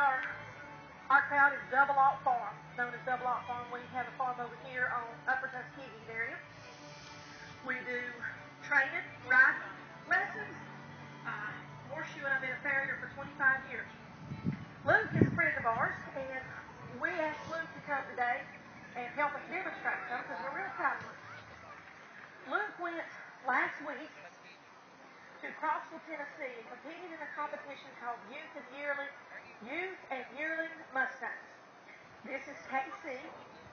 our crowd is Double Alt Farm, known as Double Alt Farm. We have a farm over here on Upper Tuskegee area. We do training, riding lessons, horseshoeing. I've been a farrier for 25 years. Luke is a friend of ours, and we asked Luke to come today and help us demonstrate something because we're real proud of Luke. Luke went last week to Crossville, Tennessee, and competed in a competition called Youth and Yearling Mustang. This is K.C.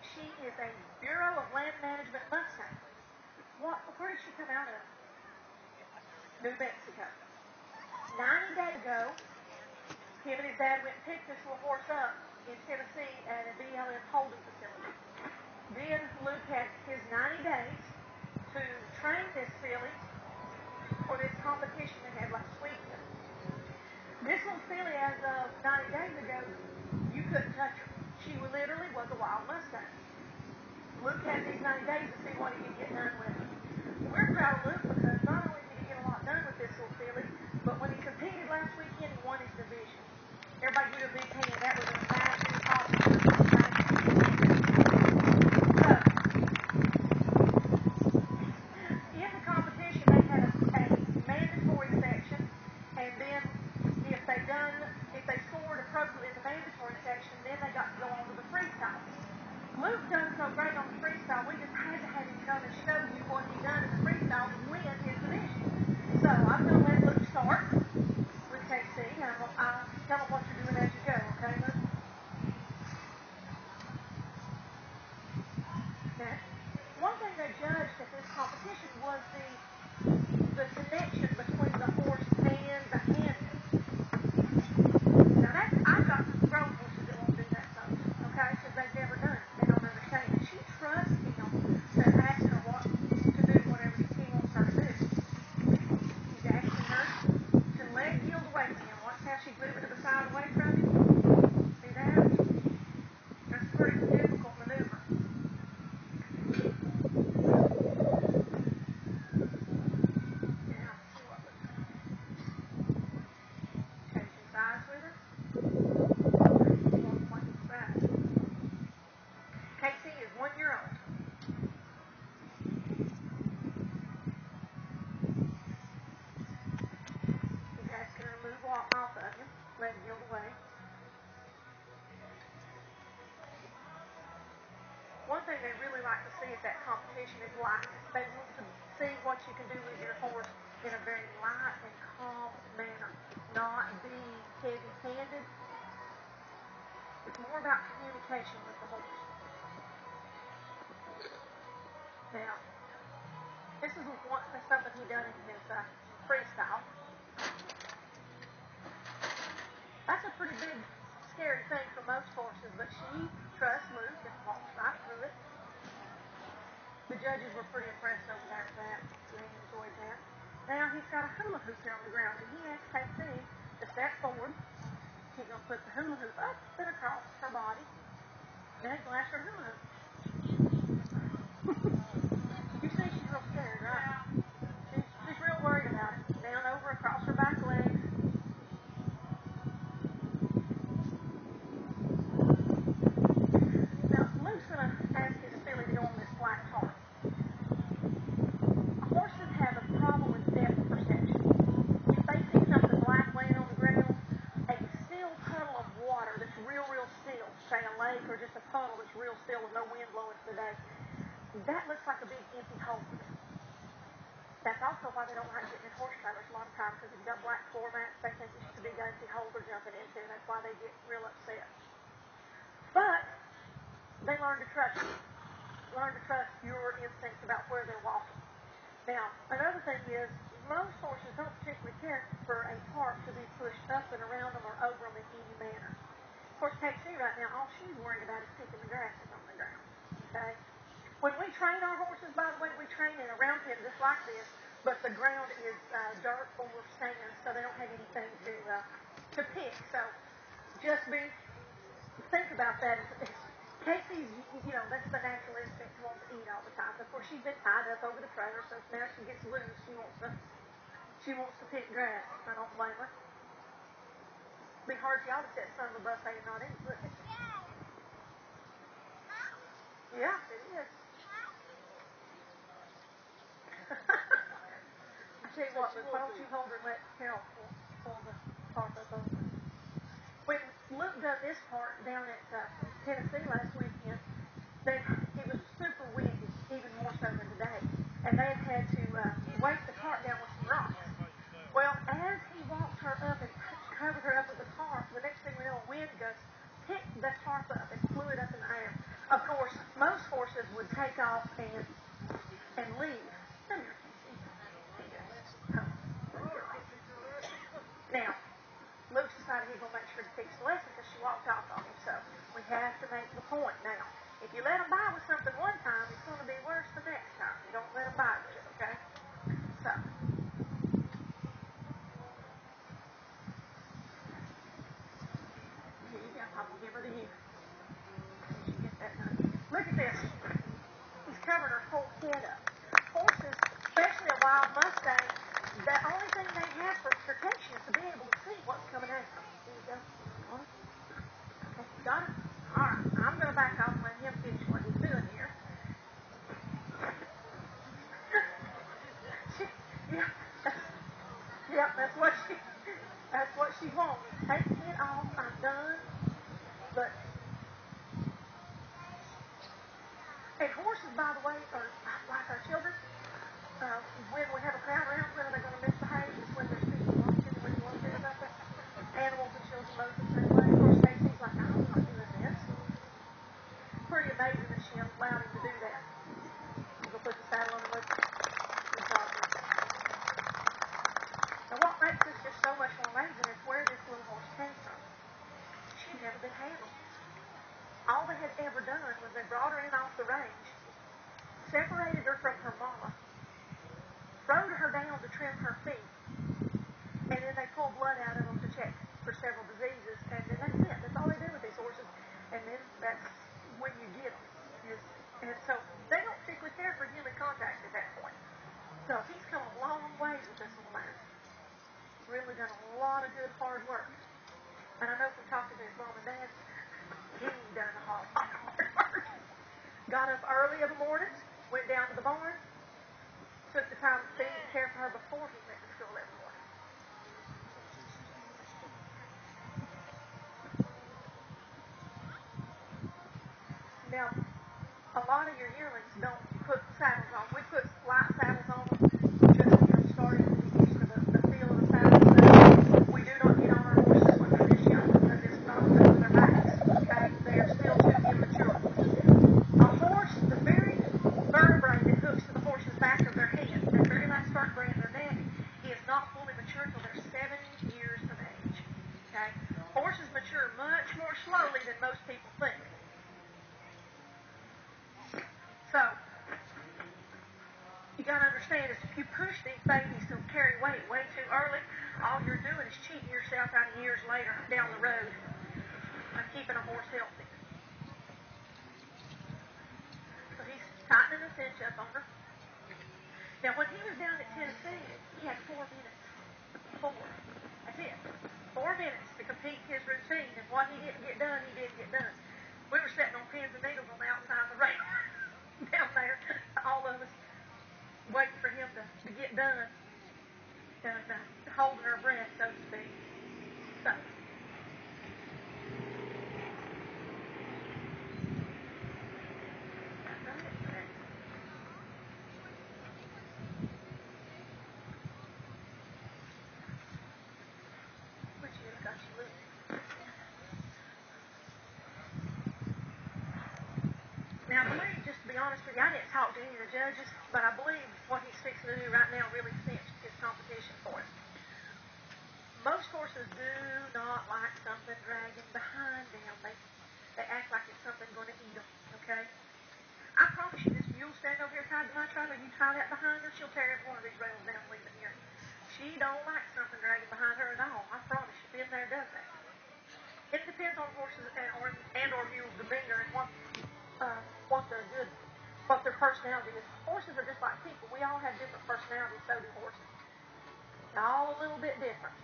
She is a Bureau of Land Management Mustang. Where did she come out of? New Mexico. 90 days ago, him and his dad went and picked this little horse up in Tennessee at a BLM holding facility. Then Luke had his 90 days to train this filly for this competition they had last weekend. This little filly, as of 90 days ago, you couldn't touch her. She literally was a wild Mustang. Luke had these 90 days to see what he could get done with her. We're proud of Luke because not only did he get a lot done with this little filly, but when he competed last weekend, he won his division. Everybody give a big hand. That was a massive accomplishment. So, in the competition, they had a mandatory section, and then if they scored appropriately in the mandatory section, then they got to go on to the freestyle. Luke done so great on the freestyle, we just had to have him come and show you what he done in the freestyle to win his division. So I'm going to let Luke start with K.C. and I'll tell him what you're doing as you go, okay, Luke? Now, one thing they judged at this competition was the connection between the horse and the handle. Now I've got some grown horses that won't do that, folks, okay, because they've never done it. They don't understand it. She trusts him to ask her what to do, whatever he wants her to do. He's asking her to leg yield away from him. Watch how she's moving to the side away from him. See that? That's a pretty difficult maneuver. K.C. is 1 year old. He's asking her to move off of him, let him yield away. One thing they really like to see at that competition is light. They want to see what you can do with your horse in a very light and calm manner, not being heavy-handed. It's more about communication with the horse. Now, this is something he done in his freestyle. That's a pretty big, scary thing for most horses, but she trusts Luke and walks right through it. The judges were pretty impressed over there with that. They enjoyed that. Now he's got a hula hoop here on the ground, and he asked K.C. to step forward. He's going to put the hula hoop up and across her body. Then he's going to ask her to hula hoop. You see she's real scared, right? She's real worried about it. Down over across her back legs. Now, Luke's going to ask his filly to go on this black horse. Horses have a problem with depth perception. If they see something black laying on the ground, a still puddle of water that's real still, say a lake or just a puddle that's real still with no wind blowing today, that looks like a big empty hole to them. That's also why they don't like getting in horse trailers a lot of times, because if you've got black floor mats, they think it's just a big empty hole they're jumping into. That's why they get real upset. But they learn to trust you. Learn to trust your instincts about where they're walking. Now, another thing is, most horses don't particularly care for a part to be pushed up and around them or over them in any manner. Of course, K.C. right now, all she's worried about is kicking the grasses on the ground. Okay? When we train our horses, by the way, we train in a round pen just like this, but the ground is dirt or sand, so they don't have anything to pick. So just think about that. Casey's, that's the natural instinct to want to eat all the time. Of course, she's been tied up over the trailer, so now she gets loose. She wants to pick grass. I don't blame her. It'd be hard for y'all to set son of a buffet and not eat, wouldn't it? Yeah, it is. I tell you what, but why don't you hold her and let Carol pull the tarp up over. When Luke done this part down at Tennessee last weekend, it was super windy, even more so than today, and they had to weight the cart down with some rocks. Well, as he walked her up and covered her up with the tarp, the next thing we know, a wind gust picked the tarp up and flew it up in the air. Of course, most horses would take off and leave. Now, Luke decided he's going to make sure to teach the lesson because she walked off on him. So we have to make the point. Now, if you let them buy with something one time, it's going to be worse the next time. You don't let them buy with it, okay? So, here you go. I'm going to give her to you. Get that done. Look at this. He's covered her whole head up. Horses, especially a wild Mustang, the only thing they have for protection is to be able to see what's coming at them. Here you go. Okay, got it? All right. I'm going to back off and let him finish what he's doing here. That's what she wants. Take it off. I'm done. But, and horses, by the way, are like our children. When we have a crowd around, when are they going to misbehave? It's when there's people watching, when you want to do about that. Animals and children both the same way. Of course, Stacey's like, I'm not doing this. Pretty amazing that she allowed him to do that. I'm going to put the saddle on the look. Now, what makes this just so much more amazing is where this little horse came from. She'd never been handled. All they had ever done was they brought her in off the range, separated her from her mama, rode her down to trim her feet, and then they pull blood out of them to check for several diseases, and then that's it. That's all they do with these horses, and then that's when you get them. And so they don't particularly care for human contact at that point. So he's come a long ways with this little man. Really done a lot of good hard work. And I know from talking to his mom and dad, he done a lot of hard work. Got up early in the mornings, went down to the barn, took the time to feed and care for her before he went to school every morning. Now, a lot of your yearlings don't put saddles on. We put light saddles on them just to get them started to get used to the feel of the saddle. We do not get on our horses when they're this young because it's not good for their backs. Okay? They are still too immature. A horse, the very vertebrae that hooks to the horse's back of their head, the very last vertebrae in their neck, is not fully mature until they're 7 years of age. Okay? Horses mature much more slowly than most people think. So, you got to understand is if you push these babies to carry weight way too early, all you're doing is cheating yourself out of years later down the road of keeping a horse healthy. So he's tightening the cinch up on her. Now, when he was down at Tennessee, he had 4 minutes. 4. That's it. 4 minutes to complete his routine, and what he didn't get done, he didn't get done. We were sitting on pins and needles on the outside of the ring down there, all of us waiting for him to get done, and holding our breath, so to speak. So, now, I believe, just to be honest with you, I didn't talk to any of the judges, but I believe what he's fixing to do right now really cinched his competition for him. Most horses do not like something dragging behind them. They act like it's something going to eat them, okay? I promise you, this mule standing over here tied to my trailer, you tie that behind her, she'll tear every one of these rails down and leave it here. She don't like something dragging behind her at all. I promise you, been there, done that. It depends on horses and or mules' demeanor and what their personality is. Horses are just like people. We all have different personalities, so do horses. They're all a little bit different.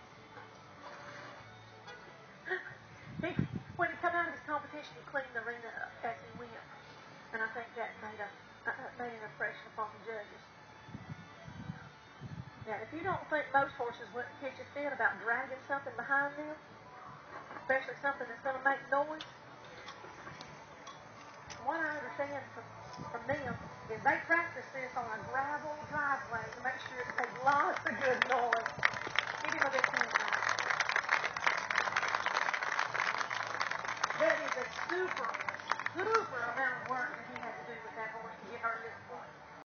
finished, he cleaned the arena up as he went. And I think that made an impression upon the judges. Now, if you don't think most horses wouldn't pitch a fit about dragging something behind them, especially something that's going to make noise, what I understand from them is they practice this on a gravel driveway to make sure it makes lots of good noise. Give him a big hand. That is a super amount of work that he had to do with that horse to get her to this point.